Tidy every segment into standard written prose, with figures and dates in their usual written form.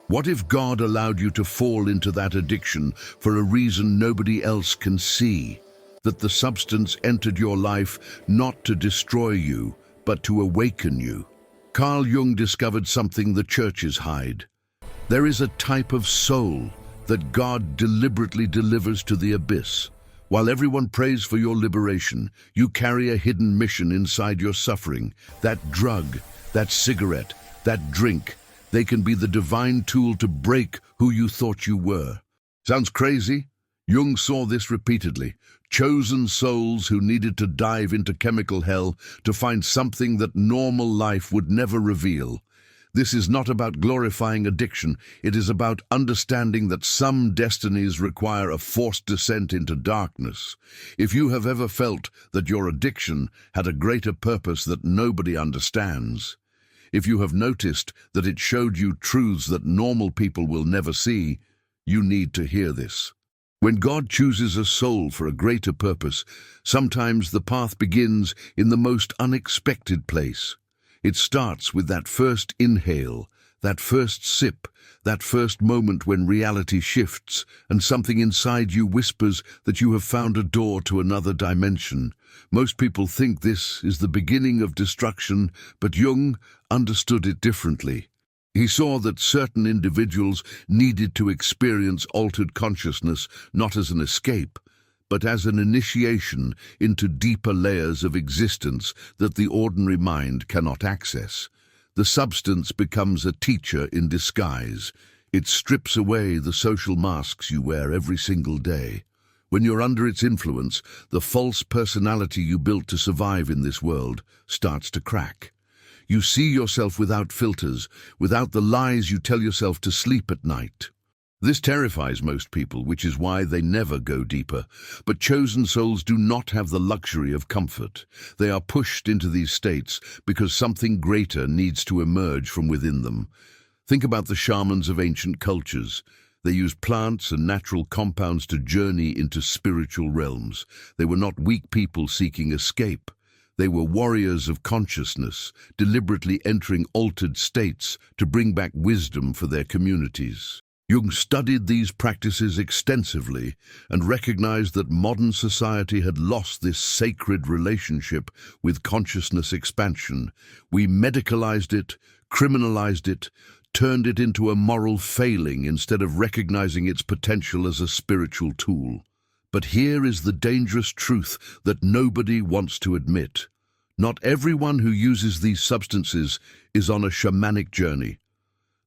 What if God allowed you to fall into that addiction for a reason nobody else can see? That the substance entered your life not to destroy you, but to awaken you. Carl Jung discovered something the churches hide. There is a type of soul that God deliberately delivers to the abyss. While everyone prays for your liberation, you carry a hidden mission inside your suffering. That drug, that cigarette, that drink, they can be the divine tool to break who you thought you were. Sounds crazy? Jung saw this repeatedly. Chosen souls who needed to dive into chemical hell to find something that normal life would never reveal. This is not about glorifying addiction. It is about understanding that some destinies require a forced descent into darkness. If you have ever felt that your addiction had a greater purpose that nobody understands, if you have noticed that it showed you truths that normal people will never see, you need to hear this. When God chooses a soul for a greater purpose, sometimes the path begins in the most unexpected place. It starts with that first inhale, that first sip, that first moment when reality shifts and something inside you whispers that you have found a door to another dimension. Most people think this is the beginning of destruction, but Jung understood it differently. He saw that certain individuals needed to experience altered consciousness not as an escape, but as an initiation into deeper layers of existence that the ordinary mind cannot access. The substance becomes a teacher in disguise. It strips away the social masks you wear every single day. When you're under its influence, the false personality you built to survive in this world starts to crack. You see yourself without filters, without the lies you tell yourself to sleep at night. This terrifies most people, which is why they never go deeper. But chosen souls do not have the luxury of comfort. They are pushed into these states because something greater needs to emerge from within them. Think about the shamans of ancient cultures. They used plants and natural compounds to journey into spiritual realms. They were not weak people seeking escape. They were warriors of consciousness, deliberately entering altered states to bring back wisdom for their communities. Jung studied these practices extensively and recognized that modern society had lost this sacred relationship with consciousness expansion. We medicalized it, criminalized it, turned it into a moral failing instead of recognizing its potential as a spiritual tool. But here is the dangerous truth that nobody wants to admit. Not everyone who uses these substances is on a shamanic journey.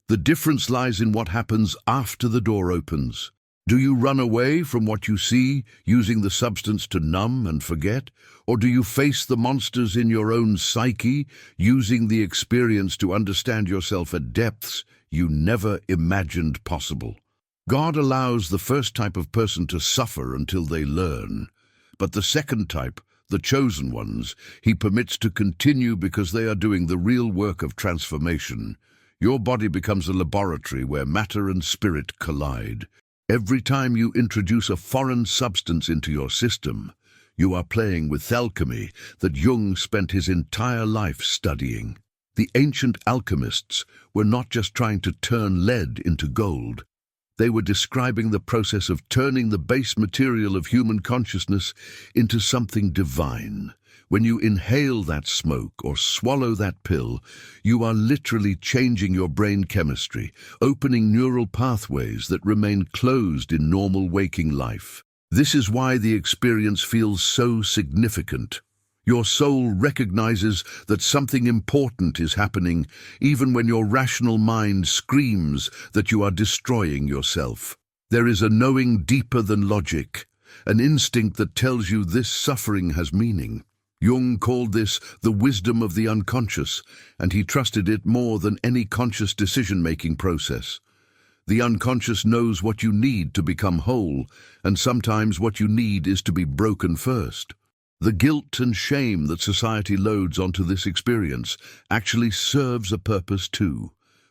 The difference lies in what happens after the door opens. Do you run away from what you see, using the substance to numb and forget? Or do you face the monsters in your own psyche, using the experience to understand yourself at depths you never imagined possible? God allows the first type of person to suffer until they learn. But the second type, the chosen ones, he permits to continue because they are doing the real work of transformation. Your body becomes a laboratory where matter and spirit collide. Every time you introduce a foreign substance into your system, you are playing with alchemy that Jung spent his entire life studying. The ancient alchemists were not just trying to turn lead into gold. They were describing the process of turning the base material of human consciousness into something divine. When you inhale that smoke or swallow that pill, you are literally changing your brain chemistry, opening neural pathways that remain closed in normal waking life. This is why the experience feels so significant. Your soul recognizes that something important is happening, even when your rational mind screams that you are destroying yourself. There is a knowing deeper than logic, an instinct that tells you this suffering has meaning. Jung called this the wisdom of the unconscious, and he trusted it more than any conscious decision-making process. The unconscious knows what you need to become whole, and sometimes what you need is to be broken first. The guilt and shame that society loads onto this experience actually serves a purpose too.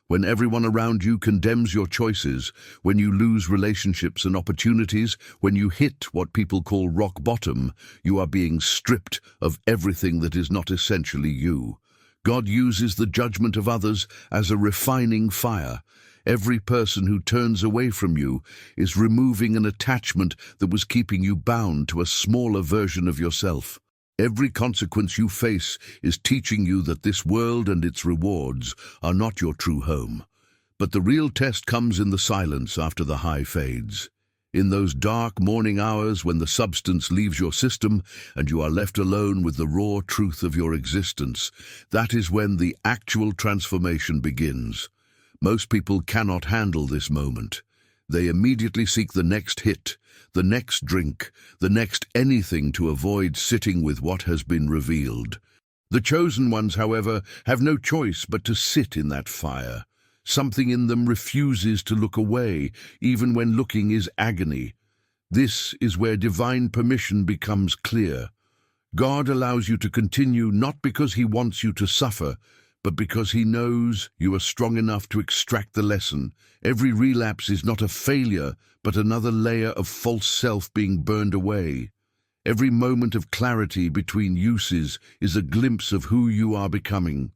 When everyone around you condemns your choices, when you lose relationships and opportunities, when you hit what people call rock bottom, you are being stripped of everything that is not essentially you. God uses the judgment of others as a refining fire. Every person who turns away from you is removing an attachment that was keeping you bound to a smaller version of yourself. Every consequence you face is teaching you that this world and its rewards are not your true home. But the real test comes in the silence after the high fades. In those dark morning hours when the substance leaves your system and you are left alone with the raw truth of your existence, that is when the actual transformation begins. Most people cannot handle this moment. They immediately seek the next hit, the next drink, the next anything to avoid sitting with what has been revealed. The chosen ones, however, have no choice but to sit in that fire. Something in them refuses to look away, even when looking is agony. This is where divine permission becomes clear. God allows you to continue not because He wants you to suffer, but because He knows you are strong enough to extract the lesson. Every relapse is not a failure, but another layer of false self being burned away. Every moment of clarity between uses is a glimpse of who you are becoming.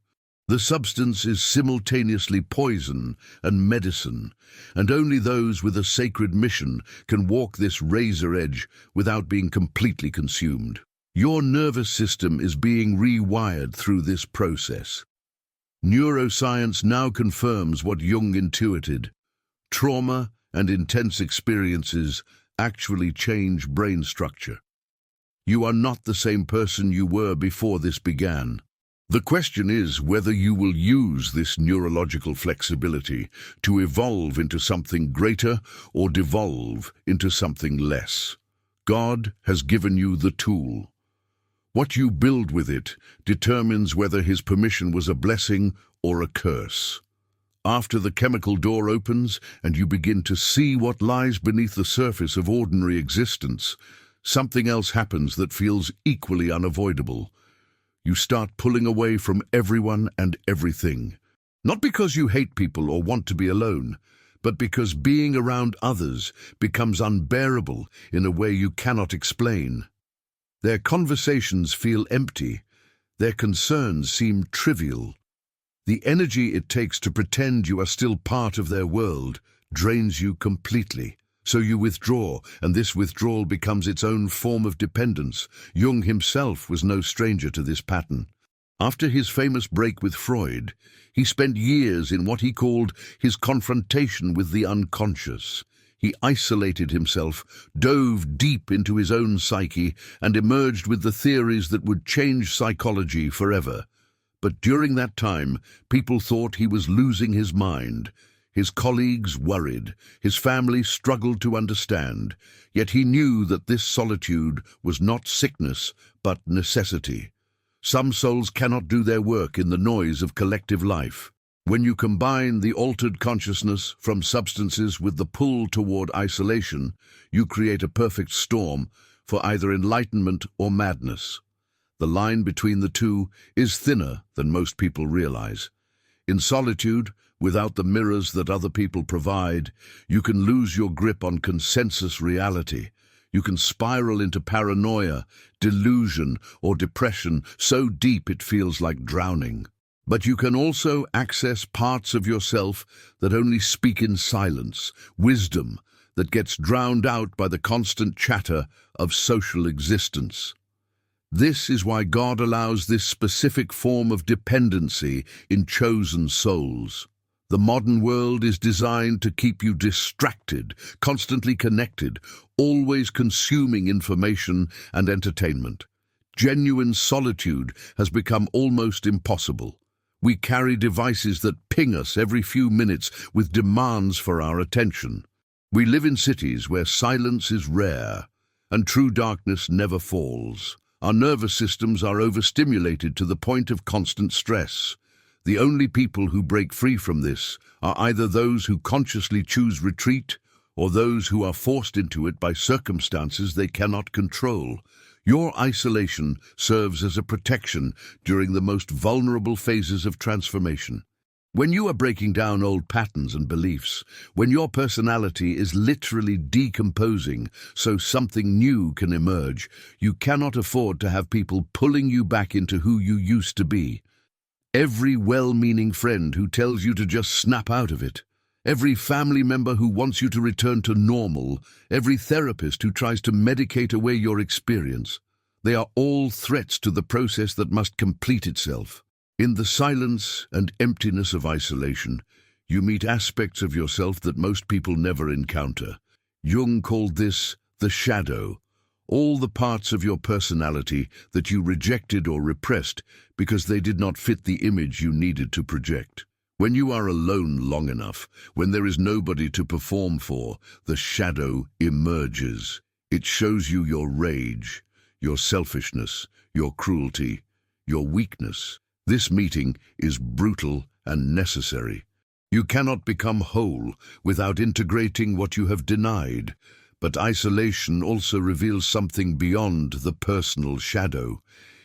The substance is simultaneously poison and medicine, and only those with a sacred mission can walk this razor edge without being completely consumed. Your nervous system is being rewired through this process. Neuroscience now confirms what Jung intuited. Trauma and intense experiences actually change brain structure. You are not the same person you were before this began. The question is whether you will use this neurological flexibility to evolve into something greater or devolve into something less. God has given you the tool. What you build with it determines whether His permission was a blessing or a curse. After the chemical door opens and you begin to see what lies beneath the surface of ordinary existence, something else happens that feels equally unavoidable. You start pulling away from everyone and everything. Not because you hate people or want to be alone, but because being around others becomes unbearable in a way you cannot explain. Their conversations feel empty. Their concerns seem trivial. The energy it takes to pretend you are still part of their world drains you completely. So you withdraw, and this withdrawal becomes its own form of dependence. Jung himself was no stranger to this pattern. After his famous break with Freud, he spent years in what he called his confrontation with the unconscious. He isolated himself, dove deep into his own psyche, and emerged with the theories that would change psychology forever. But during that time, people thought he was losing his mind. His colleagues worried, his family struggled to understand, yet he knew that this solitude was not sickness, but necessity. Some souls cannot do their work in the noise of collective life. When you combine the altered consciousness from substances with the pull toward isolation, you create a perfect storm for either enlightenment or madness. The line between the two is thinner than most people realize. In solitude, without the mirrors that other people provide, you can lose your grip on consensus reality. You can spiral into paranoia, delusion, or depression so deep it feels like drowning. But you can also access parts of yourself that only speak in silence, wisdom that gets drowned out by the constant chatter of social existence. This is why God allows this specific form of dependency in chosen souls. The modern world is designed to keep you distracted, constantly connected, always consuming information and entertainment. Genuine solitude has become almost impossible. We carry devices that ping us every few minutes with demands for our attention. We live in cities where silence is rare and true darkness never falls. Our nervous systems are overstimulated to the point of constant stress. The only people who break free from this are either those who consciously choose retreat or those who are forced into it by circumstances they cannot control. Your isolation serves as a protection during the most vulnerable phases of transformation. When you are breaking down old patterns and beliefs, when your personality is literally decomposing so something new can emerge, you cannot afford to have people pulling you back into who you used to be. Every well-meaning friend who tells you to just snap out of it every family member who wants you to return to normal, every therapist who tries to medicate away your experience. They are all threats to the process that must complete itself. In the silence and emptiness of isolation, you meet aspects of yourself that most people never encounter. Jung called this the shadow, all the parts of your personality that you rejected or repressed because they did not fit the image you needed to project. When you are alone long enough, when there is nobody to perform for, the shadow emerges. It shows you your rage, your selfishness, your cruelty, your weakness. This meeting is brutal and necessary. You cannot become whole without integrating what you have denied, but isolation also reveals something beyond the personal shadow.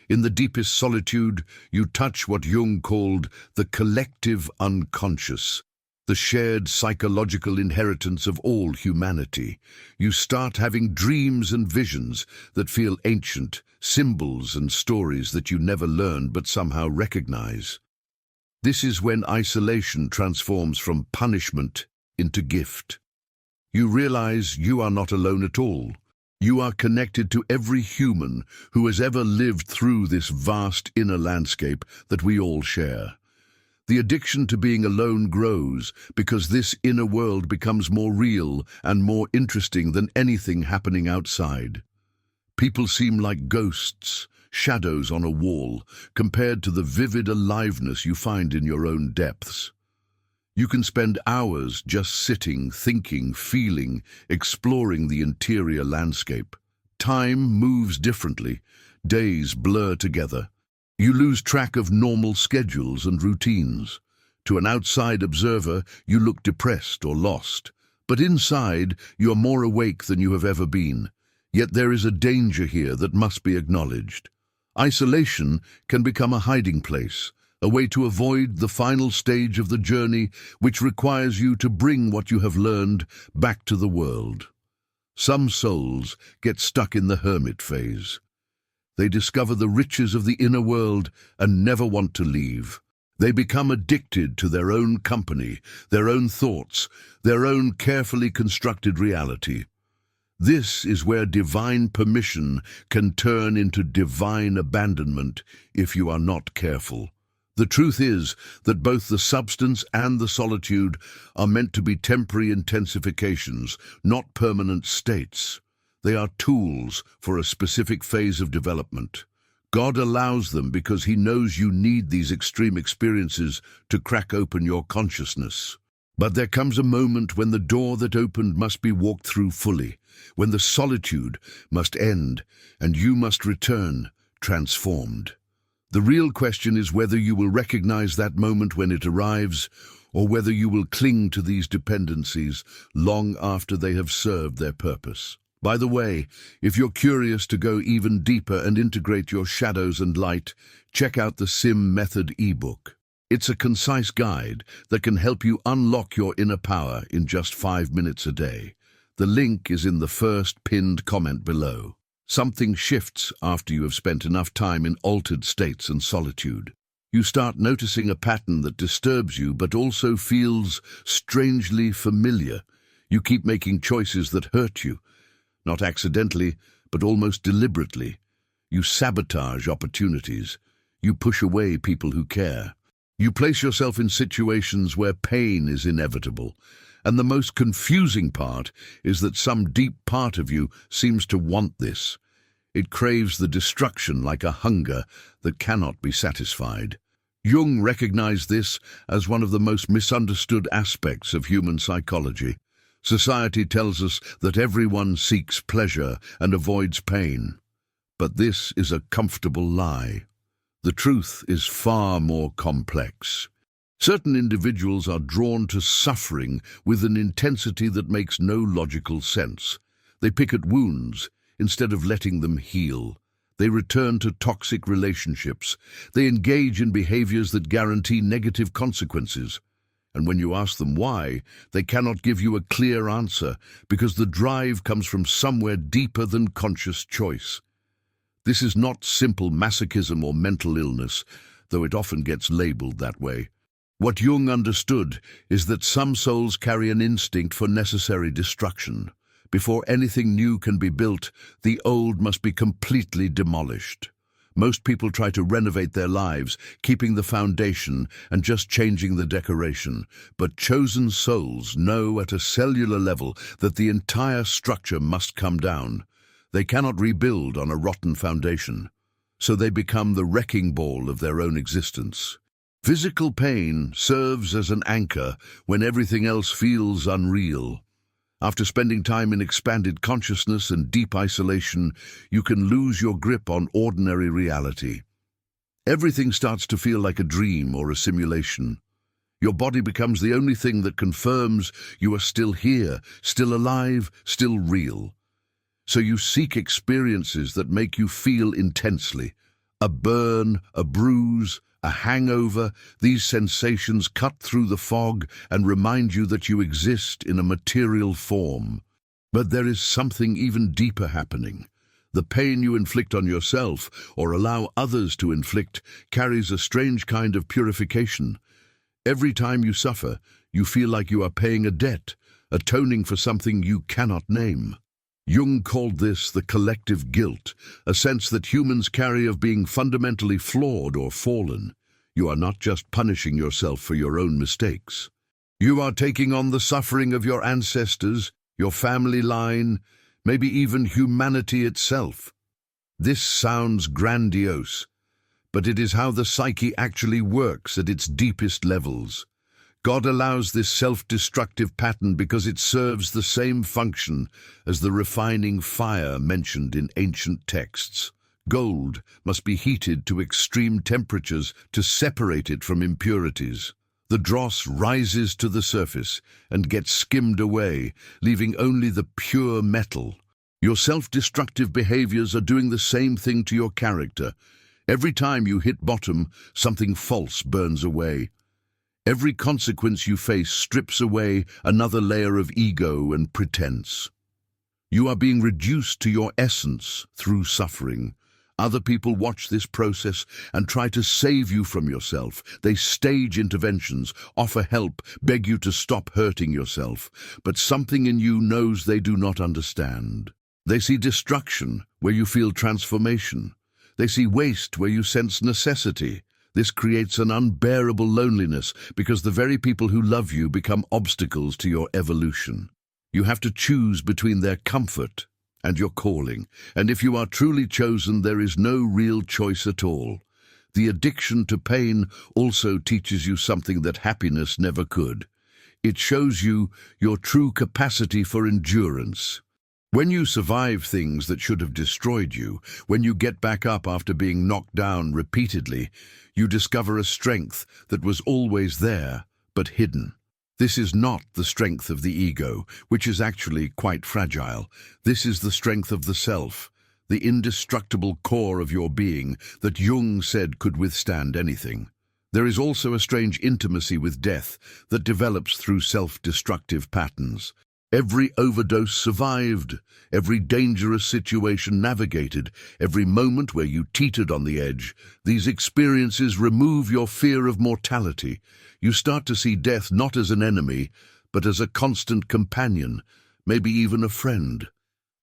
In the deepest solitude, you touch what Jung called the collective unconscious, the shared psychological inheritance of all humanity. You start having dreams and visions that feel ancient, symbols and stories that you never learned but somehow recognize. This is when isolation transforms from punishment into gift. You realize you are not alone at all. You are connected to every human who has ever lived through this vast inner landscape that we all share. The addiction to being alone grows because this inner world becomes more real and more interesting than anything happening outside. People seem like ghosts, shadows on a wall, compared to the vivid aliveness you find in your own depths. You can spend hours just sitting, thinking, feeling, exploring the interior landscape. Time moves differently. Days blur together. You lose track of normal schedules and routines. To an outside observer, you look depressed or lost. But inside, you are more awake than you have ever been. Yet there is a danger here that must be acknowledged. Isolation can become a hiding place, a way to avoid the final stage of the journey which requires you to bring what you have learned back to the world. Some souls get stuck in the hermit phase. They discover the riches of the inner world and never want to leave. They become addicted to their own company, their own thoughts, their own carefully constructed reality. This is where divine permission can turn into divine abandonment if you are not careful. The truth is that both the substance and the solitude are meant to be temporary intensifications, not permanent states. They are tools for a specific phase of development. God allows them because He knows you need these extreme experiences to crack open your consciousness. But there comes a moment when the door that opened must be walked through fully, when the solitude must end and you must return transformed. The real question is whether you will recognize that moment when it arrives, or whether you will cling to these dependencies long after they have served their purpose. By the way, if you're curious to go even deeper and integrate your shadows and light, check out the S.I.M method ebook. It's a concise guide that can help you unlock your inner power in just 5 minutes a day. The link is in the first pinned comment below. Something shifts after you have spent enough time in altered states and solitude. You start noticing a pattern that disturbs you but also feels strangely familiar. You keep making choices that hurt you, not accidentally, but almost deliberately. You sabotage opportunities. You push away people who care. You place yourself in situations where pain is inevitable. And the most confusing part is that some deep part of you seems to want this. It craves the destruction like a hunger that cannot be satisfied. Jung recognized this as one of the most misunderstood aspects of human psychology. Society tells us that everyone seeks pleasure and avoids pain. But this is a comfortable lie. The truth is far more complex. Certain individuals are drawn to suffering with an intensity that makes no logical sense. They pick at wounds instead of letting them heal. They return to toxic relationships. They engage in behaviors that guarantee negative consequences. And when you ask them why, they cannot give you a clear answer because the drive comes from somewhere deeper than conscious choice. This is not simple masochism or mental illness, though it often gets labeled that way. What Jung understood is that some souls carry an instinct for necessary destruction. Before anything new can be built, the old must be completely demolished. Most people try to renovate their lives, keeping the foundation and just changing the decoration. But chosen souls know at a cellular level that the entire structure must come down. They cannot rebuild on a rotten foundation, so they become the wrecking ball of their own existence. Physical pain serves as an anchor when everything else feels unreal. After spending time in expanded consciousness and deep isolation, you can lose your grip on ordinary reality. Everything starts to feel like a dream or a simulation. Your body becomes the only thing that confirms you are still here, still alive, still real. So you seek experiences that make you feel intensely. A burn, a bruise, a hangover, these sensations cut through the fog and remind you that you exist in a material form. But there is something even deeper happening. The pain you inflict on yourself or allow others to inflict carries a strange kind of purification. Every time you suffer, you feel like you are paying a debt, atoning for something you cannot name. Jung called this the collective guilt, a sense that humans carry of being fundamentally flawed or fallen. You are not just punishing yourself for your own mistakes. You are taking on the suffering of your ancestors, your family line, maybe even humanity itself. This sounds grandiose, but it is how the psyche actually works at its deepest levels. God allows this self-destructive pattern because it serves the same function as the refining fire mentioned in ancient texts. Gold must be heated to extreme temperatures to separate it from impurities. The dross rises to the surface and gets skimmed away, leaving only the pure metal. Your self-destructive behaviors are doing the same thing to your character. Every time you hit bottom, something false burns away. Every consequence you face strips away another layer of ego and pretense. You are being reduced to your essence through suffering. Other people watch this process and try to save you from yourself. They stage interventions, offer help, beg you to stop hurting yourself. But something in you knows they do not understand. They see destruction where you feel transformation. They see waste where you sense necessity. This creates an unbearable loneliness because the very people who love you become obstacles to your evolution. You have to choose between their comfort and your calling, and if you are truly chosen, there is no real choice at all. The addiction to pain also teaches you something that happiness never could. It shows you your true capacity for endurance. When you survive things that should have destroyed you, when you get back up after being knocked down repeatedly, you discover a strength that was always there, but hidden. This is not the strength of the ego, which is actually quite fragile. This is the strength of the self, the indestructible core of your being that Jung said could withstand anything. There is also a strange intimacy with death that develops through self-destructive patterns. Every overdose survived, every dangerous situation navigated, every moment where you teetered on the edge. These experiences remove your fear of mortality. You start to see death not as an enemy, but as a constant companion, maybe even a friend.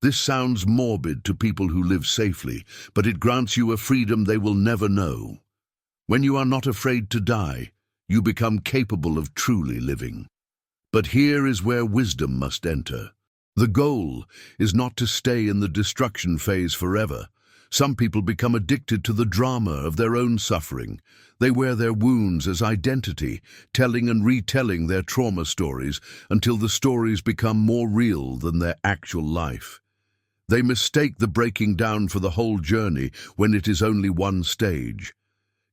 This sounds morbid to people who live safely, but it grants you a freedom they will never know. When you are not afraid to die, you become capable of truly living. But here is where wisdom must enter. The goal is not to stay in the destruction phase forever. Some people become addicted to the drama of their own suffering. They wear their wounds as identity, telling and retelling their trauma stories until the stories become more real than their actual life. They mistake the breaking down for the whole journey when it is only one stage.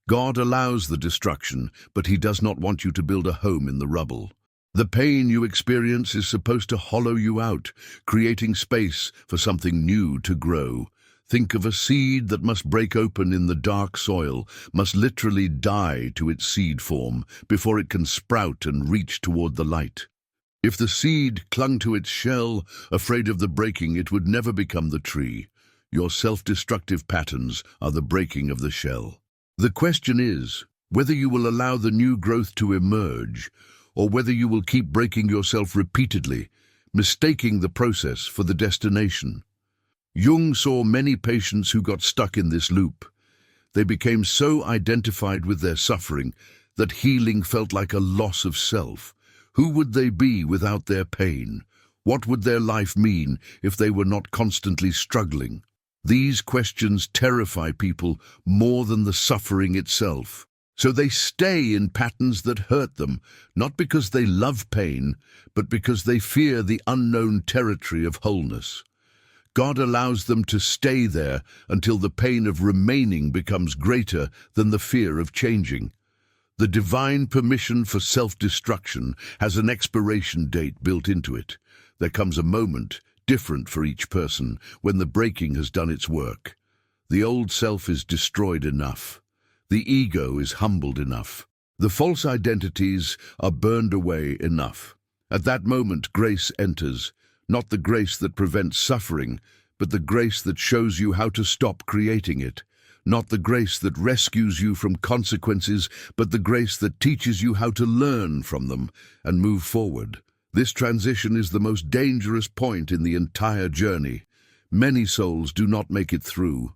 God allows the destruction, but He does not want you to build a home in the rubble. The pain you experience is supposed to hollow you out, creating space for something new to grow. Think of a seed that must break open in the dark soil, must literally die to its seed form before it can sprout and reach toward the light. If the seed clung to its shell, afraid of the breaking, it would never become the tree. Your self-destructive patterns are the breaking of the shell. The question is, Whether you will allow the new growth to emerge, or whether you will keep breaking yourself repeatedly, mistaking the process for the destination. Jung saw many patients who got stuck in this loop. They became so identified with their suffering that healing felt like a loss of self. Who would they be without their pain? What would their life mean if they were not constantly struggling? These questions terrify people more than the suffering itself. So they stay in patterns that hurt them, not because they love pain, but because they fear the unknown territory of wholeness. God allows them to stay there until the pain of remaining becomes greater than the fear of changing. The divine permission for self-destruction has an expiration date built into it. There comes a moment, different for each person, when the breaking has done its work. The old self is destroyed enough. The ego is humbled enough. The false identities are burned away enough. At that moment, grace enters, not the grace that prevents suffering, but the grace that shows you how to stop creating it. Not the grace that rescues you from consequences, but the grace that teaches you how to learn from them and move forward. This transition is the most dangerous point in the entire journey. Many souls do not make it through.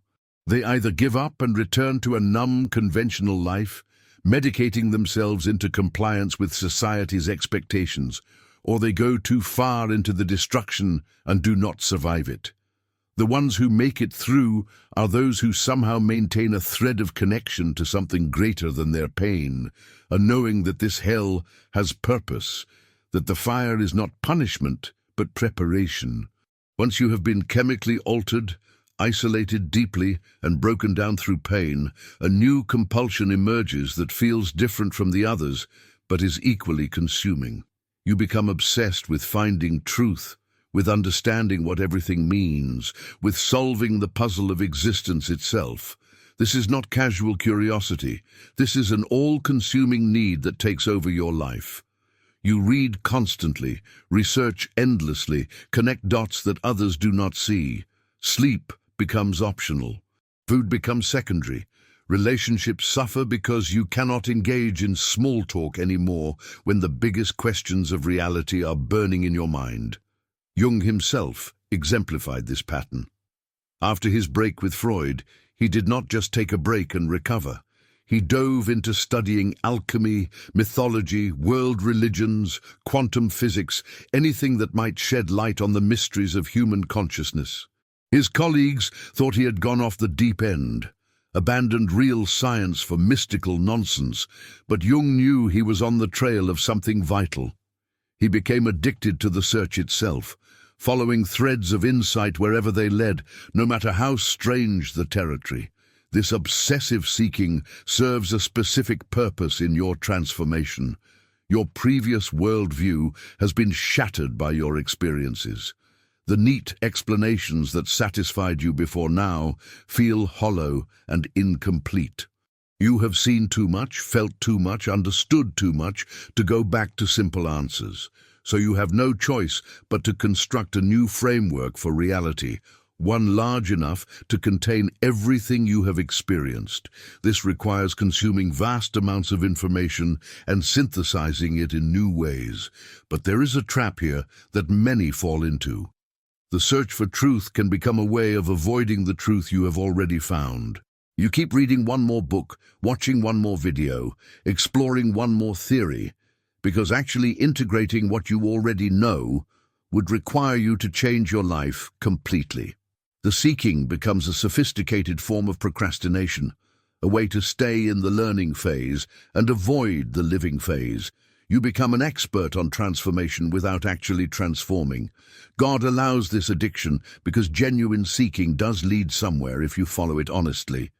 They either give up and return to a numb, conventional life, medicating themselves into compliance with society's expectations, or they go too far into the destruction and do not survive it. The ones who make it through are those who somehow maintain a thread of connection to something greater than their pain, a knowing that this hell has purpose, that the fire is not punishment, but preparation. Once you have been chemically altered, isolated deeply, and broken down through pain, a new compulsion emerges that feels different from the others, but is equally consuming. You become obsessed with finding truth, with understanding what everything means, with solving the puzzle of existence itself. This is not casual curiosity. This is an all-consuming need that takes over your life. You read constantly, research endlessly, connect dots that others do not see. Sleep becomes optional. Food becomes secondary. Relationships suffer because you cannot engage in small talk anymore when the biggest questions of reality are burning in your mind. Jung himself exemplified this pattern. After his break with Freud, he did not just take a break and recover. He dove into studying alchemy, mythology, world religions, quantum physics, anything that might shed light on the mysteries of human consciousness. His colleagues thought he had gone off the deep end, abandoned real science for mystical nonsense, but Jung knew he was on the trail of something vital. He became addicted to the search itself, following threads of insight wherever they led, no matter how strange the territory. This obsessive seeking serves a specific purpose in your transformation. Your previous worldview has been shattered by your experiences. The neat explanations that satisfied you before now feel hollow and incomplete. You have seen too much, felt too much, understood too much to go back to simple answers. So you have no choice but to construct a new framework for reality, one large enough to contain everything you have experienced. This requires consuming vast amounts of information and synthesizing it in new ways. But there is a trap here that many fall into. The search for truth can become a way of avoiding the truth you have already found. You keep reading one more book, watching one more video, exploring one more theory, because actually integrating what you already know would require you to change your life completely. The seeking becomes a sophisticated form of procrastination, a way to stay in the learning phase and avoid the living phase. You become an expert on transformation without actually transforming. God allows this addiction because genuine seeking does lead somewhere if you follow it honestly.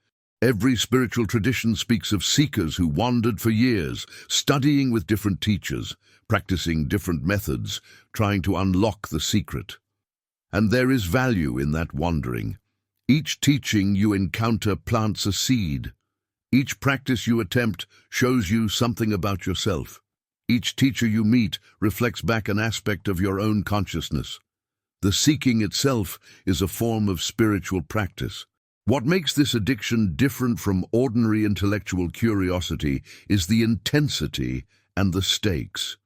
Every spiritual tradition speaks of seekers who wandered for years, studying with different teachers, practicing different methods, trying to unlock the secret. And there is value in that wandering. Each teaching you encounter plants a seed. Each practice you attempt shows you something about yourself. Each teacher you meet reflects back an aspect of your own consciousness. The seeking itself is a form of spiritual practice. What makes this addiction different from ordinary intellectual curiosity is the intensity and the stakes.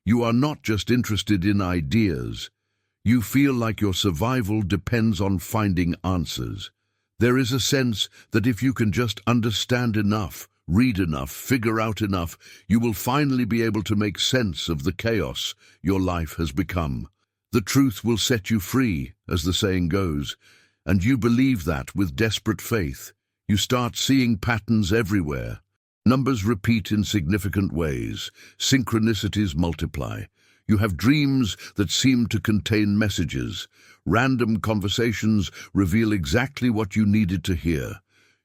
You are not just interested in ideas. You feel like your survival depends on finding answers. There is a sense that if you can just understand enough, read enough, figure out enough, you will finally be able to make sense of the chaos your life has become. The truth will set you free, as the saying goes, and you believe that with desperate faith. You start seeing patterns everywhere. Numbers repeat in significant ways. Synchronicities multiply. You have dreams that seem to contain messages. Random conversations reveal exactly what you needed to hear.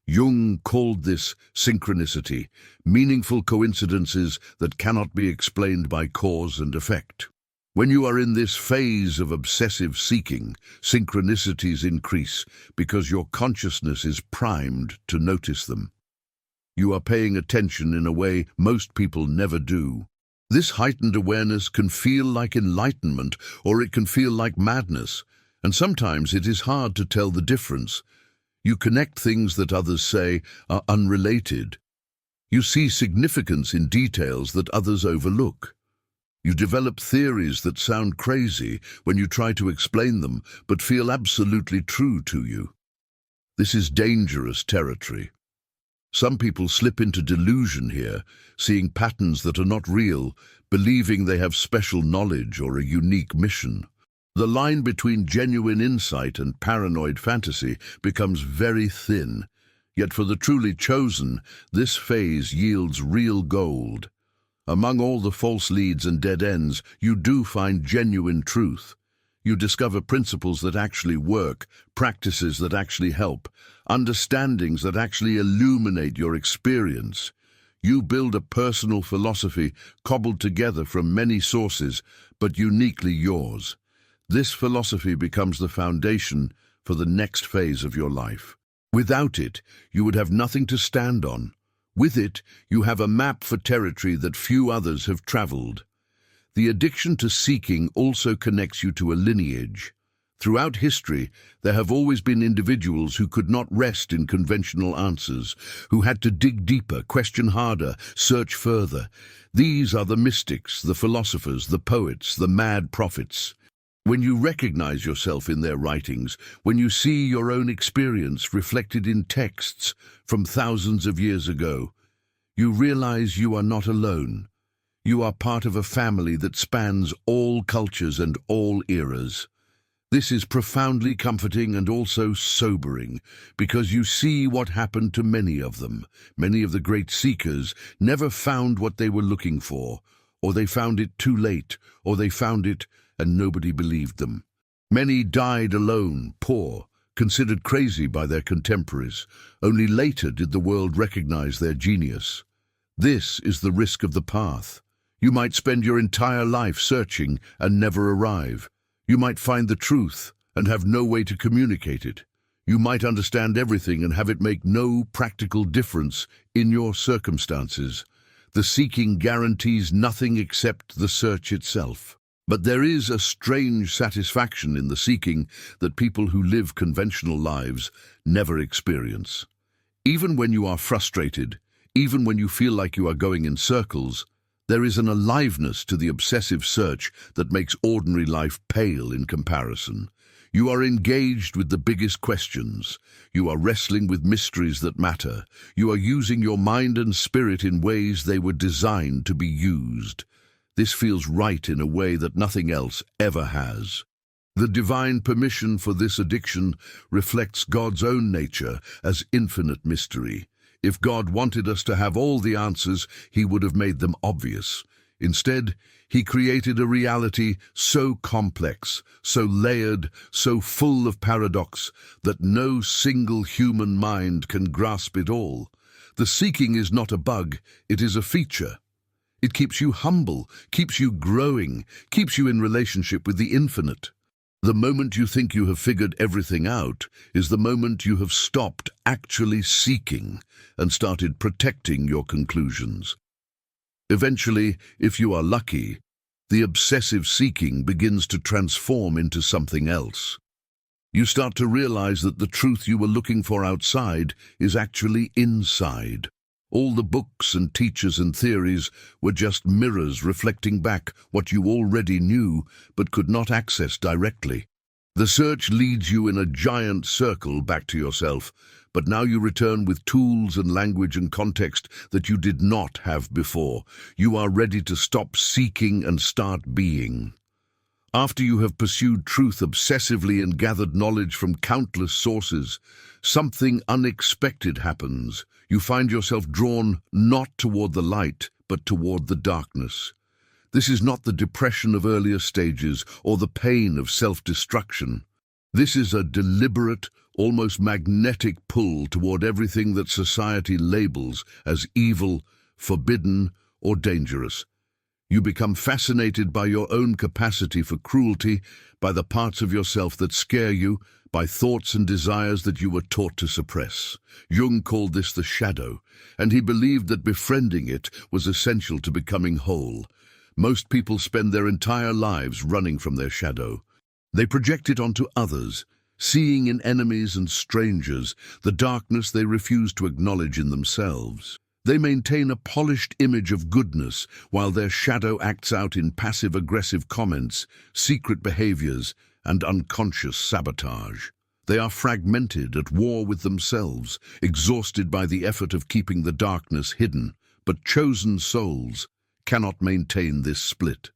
Jung called this synchronicity, meaningful coincidences that cannot be explained by cause and effect. When you are in this phase of obsessive seeking, synchronicities increase because your consciousness is primed to notice them. You are paying attention in a way most people never do. This heightened awareness can feel like enlightenment, or it can feel like madness, and sometimes it is hard to tell the difference. You connect things that others say are unrelated. You see significance in details that others overlook. You develop theories that sound crazy when you try to explain them, but feel absolutely true to you. This is dangerous territory. Some people slip into delusion here, seeing patterns that are not real, believing they have special knowledge or a unique mission. The line between genuine insight and paranoid fantasy becomes very thin, yet for the truly chosen, this phase yields real gold. Among all the false leads and dead ends, you do find genuine truth. You discover principles that actually work, practices that actually help, understandings that actually illuminate your experience. You build a personal philosophy cobbled together from many sources, but uniquely yours. This philosophy becomes the foundation for the next phase of your life. Without it, you would have nothing to stand on. With it, you have a map for territory that few others have traveled. The addiction to seeking also connects you to a lineage. Throughout history, there have always been individuals who could not rest in conventional answers, who had to dig deeper, question harder, search further. These are the mystics, the philosophers, the poets, the mad prophets. When you recognize yourself in their writings, when you see your own experience reflected in texts from thousands of years ago, you realize you are not alone. You are part of a family that spans all cultures and all eras. This is profoundly comforting and also sobering, because you see what happened to many of them. Many of the great seekers never found what they were looking for, or they found it too late, or they found it and nobody believed them. Many died alone, poor, considered crazy by their contemporaries. Only later did the world recognize their genius. This is the risk of the path. You might spend your entire life searching and never arrive. You might find the truth and have no way to communicate it. You might understand everything and have it make no practical difference in your circumstances. The seeking guarantees nothing except the search itself. But there is a strange satisfaction in the seeking that people who live conventional lives never experience. Even when you are frustrated, even when you feel like you are going in circles, there is an aliveness to the obsessive search that makes ordinary life pale in comparison. You are engaged with the biggest questions. You are wrestling with mysteries that matter. You are using your mind and spirit in ways they were designed to be used. This feels right in a way that nothing else ever has. The divine permission for this addiction reflects God's own nature as infinite mystery. If God wanted us to have all the answers, he would have made them obvious. Instead, he created a reality so complex, so layered, so full of paradox, that no single human mind can grasp it all. The seeking is not a bug, it is a feature. It keeps you humble, keeps you growing, keeps you in relationship with the infinite. The moment you think you have figured everything out is the moment you have stopped actually seeking and started protecting your conclusions. Eventually, if you are lucky, the obsessive seeking begins to transform into something else. You start to realize that the truth you were looking for outside is actually inside. All the books and teachers and theories were just mirrors reflecting back what you already knew but could not access directly. The search leads you in a giant circle back to yourself, but now you return with tools and language and context that you did not have before. You are ready to stop seeking and start being. After you have pursued truth obsessively and gathered knowledge from countless sources, something unexpected happens. You find yourself drawn not toward the light, but toward the darkness. This is not the depression of earlier stages or the pain of self-destruction. This is a deliberate, almost magnetic pull toward everything that society labels as evil, forbidden, or dangerous. You become fascinated by your own capacity for cruelty, by the parts of yourself that scare you, by thoughts and desires that you were taught to suppress. Jung called this the shadow, and he believed that befriending it was essential to becoming whole. Most people spend their entire lives running from their shadow. They project it onto others, seeing in enemies and strangers the darkness they refuse to acknowledge in themselves. They maintain a polished image of goodness while their shadow acts out in passive-aggressive comments, secret behaviors, and unconscious sabotage. They are fragmented, at war with themselves, exhausted by the effort of keeping the darkness hidden. But chosen souls cannot maintain this split.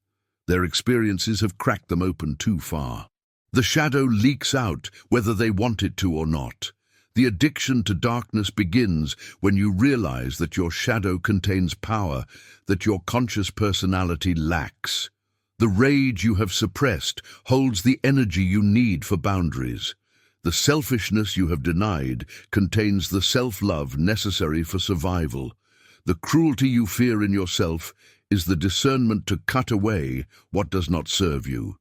Their experiences have cracked them open too far. The shadow leaks out whether they want it to or not. The addiction to darkness begins when you realize that your shadow contains power that your conscious personality lacks. The rage you have suppressed holds the energy you need for boundaries. The selfishness you have denied contains the self-love necessary for survival. The cruelty you fear in yourself is the discernment to cut away what does not serve you.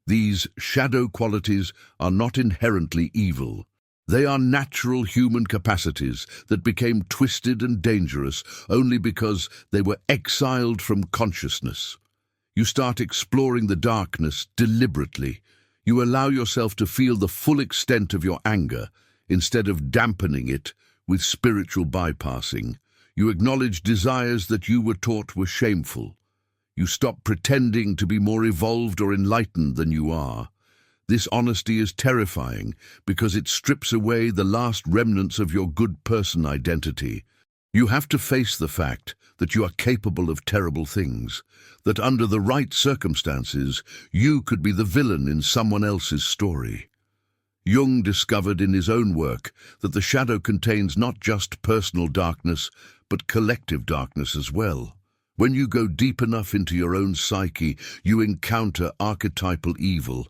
These shadow qualities are not inherently evil. They are natural human capacities that became twisted and dangerous only because they were exiled from consciousness. You start exploring the darkness deliberately. You allow yourself to feel the full extent of your anger instead of dampening it with spiritual bypassing. You acknowledge desires that you were taught were shameful. You stop pretending to be more evolved or enlightened than you are. This honesty is terrifying because it strips away the last remnants of your good person identity. You have to face the fact that you are capable of terrible things, that under the right circumstances, you could be the villain in someone else's story. Jung discovered in his own work that the shadow contains not just personal darkness, but collective darkness as well. When you go deep enough into your own psyche, you encounter archetypal evil,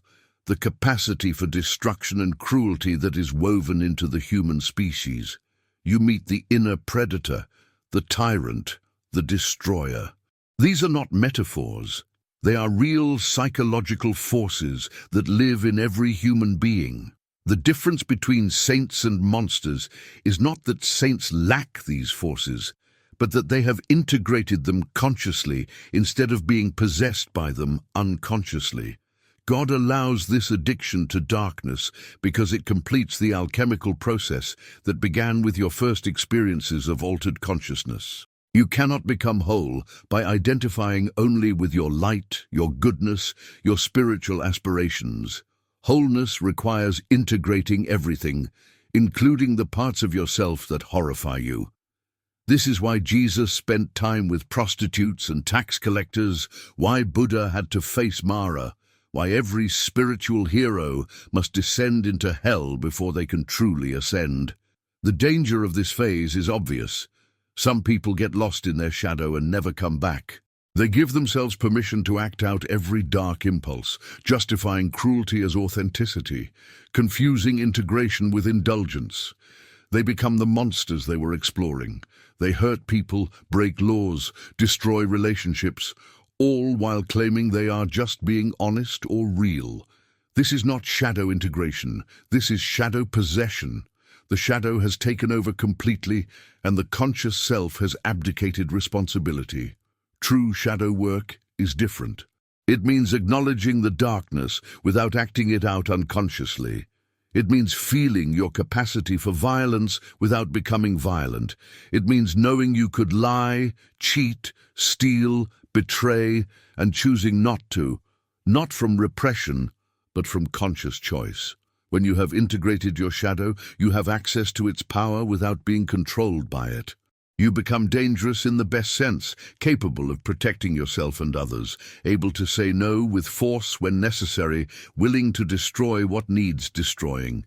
the capacity for destruction and cruelty that is woven into the human species. You meet the inner predator, the tyrant, the destroyer. These are not metaphors. They are real psychological forces that live in every human being. The difference between saints and monsters is not that saints lack these forces, but that they have integrated them consciously instead of being possessed by them unconsciously. God allows this addiction to darkness because it completes the alchemical process that began with your first experiences of altered consciousness. You cannot become whole by identifying only with your light, your goodness, your spiritual aspirations. Wholeness requires integrating everything, including the parts of yourself that horrify you. This is why Jesus spent time with prostitutes and tax collectors, why Buddha had to face Mara, why every spiritual hero must descend into hell before they can truly ascend. The danger of this phase is obvious. Some people get lost in their shadow and never come back. They give themselves permission to act out every dark impulse, justifying cruelty as authenticity, confusing integration with indulgence. They become the monsters they were exploring. They hurt people, break laws, destroy relationships, all while claiming they are just being honest or real. This is not shadow integration. This is shadow possession. The shadow has taken over completely, and the conscious self has abdicated responsibility. True shadow work is different. It means acknowledging the darkness without acting it out unconsciously. It means feeling your capacity for violence without becoming violent. It means knowing you could lie, cheat, steal, betray, and choosing not to, not from repression, but from conscious choice. When you have integrated your shadow, you have access to its power without being controlled by it. You become dangerous in the best sense, capable of protecting yourself and others, able to say no with force when necessary, willing to destroy what needs destroying.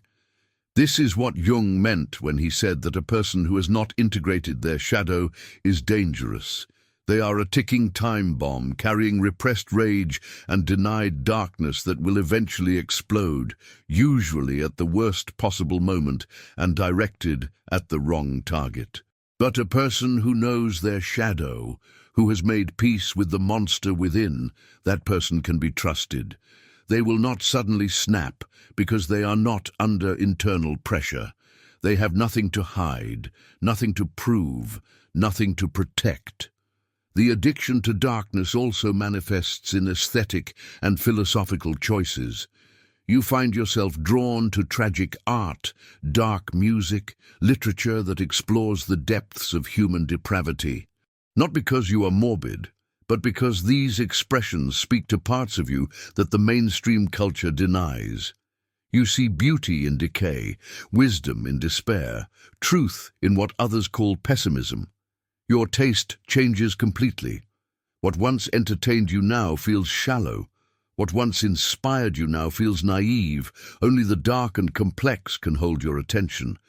This is what Jung meant when he said that a person who has not integrated their shadow is dangerous. They are a ticking time bomb, carrying repressed rage and denied darkness that will eventually explode, usually at the worst possible moment and directed at the wrong target. But a person who knows their shadow, who has made peace with the monster within, that person can be trusted. They will not suddenly snap because they are not under internal pressure. They have nothing to hide, nothing to prove, nothing to protect. The addiction to darkness also manifests in aesthetic and philosophical choices. You find yourself drawn to tragic art, dark music, literature that explores the depths of human depravity. Not because you are morbid, but because these expressions speak to parts of you that the mainstream culture denies. You see beauty in decay, wisdom in despair, truth in what others call pessimism. Your taste changes completely. What once entertained you now feels shallow. What once inspired you now feels naive. Only the dark and complex can hold your attention.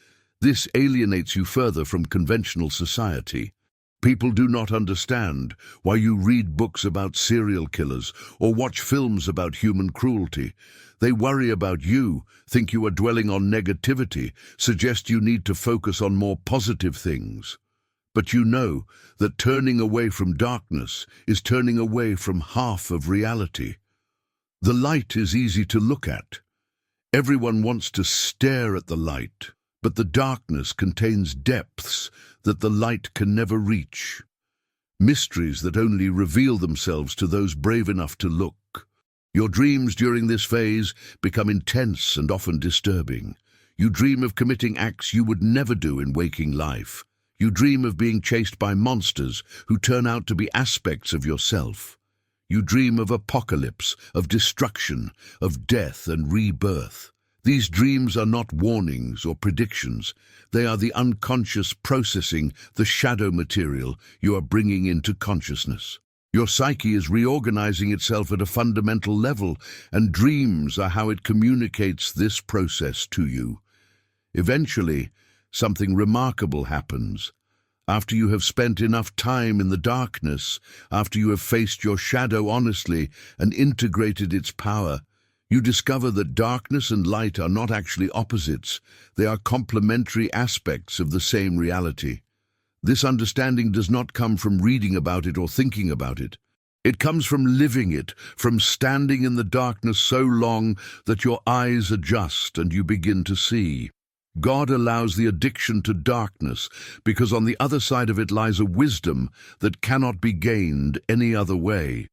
This alienates you further from conventional society. People do not understand why you read books about serial killers or watch films about human cruelty. They worry about you, think you are dwelling on negativity, suggest you need to focus on more positive things. But you know that turning away from darkness is turning away from half of reality. The light is easy to look at. Everyone wants to stare at the light, but the darkness contains depths that the light can never reach. Mysteries that only reveal themselves to those brave enough to look. Your dreams during this phase become intense and often disturbing. You dream of committing acts you would never do in waking life. You dream of being chased by monsters who turn out to be aspects of yourself. You dream of apocalypse, of destruction, of death and rebirth. These dreams are not warnings or predictions. They are the unconscious processing, the shadow material you are bringing into consciousness. Your psyche is reorganizing itself at a fundamental level, and dreams are how it communicates this process to you. Eventually, something remarkable happens. After you have spent enough time in the darkness, after you have faced your shadow honestly and integrated its power, you discover that darkness and light are not actually opposites. They are complementary aspects of the same reality. This understanding does not come from reading about it or thinking about it. It comes from living it, from standing in the darkness so long that your eyes adjust and you begin to see. God allows the addiction to darkness because on the other side of it lies a wisdom that cannot be gained any other way.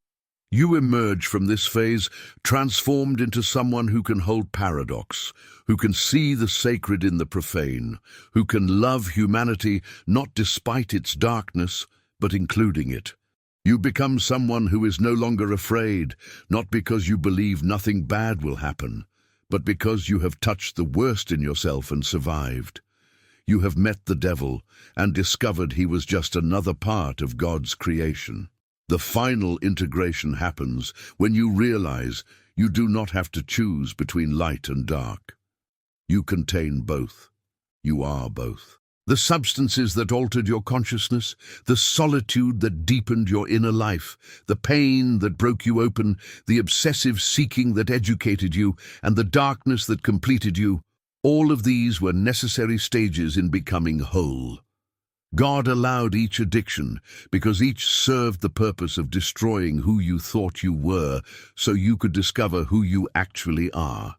You emerge from this phase transformed into someone who can hold paradox, who can see the sacred in the profane, who can love humanity not despite its darkness, but including it. You become someone who is no longer afraid, not because you believe nothing bad will happen, but because you have touched the worst in yourself and survived. You have met the devil and discovered he was just another part of God's creation. The final integration happens when you realize you do not have to choose between light and dark. You contain both. You are both. The substances that altered your consciousness, the solitude that deepened your inner life, the pain that broke you open, the obsessive seeking that educated you, and the darkness that completed you, all of these were necessary stages in becoming whole. God allowed each addiction because each served the purpose of destroying who you thought you were so you could discover who you actually are.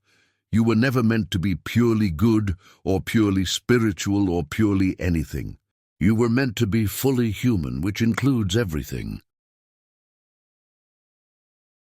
You were never meant to be purely good or purely spiritual or purely anything. You were meant to be fully human, which includes everything.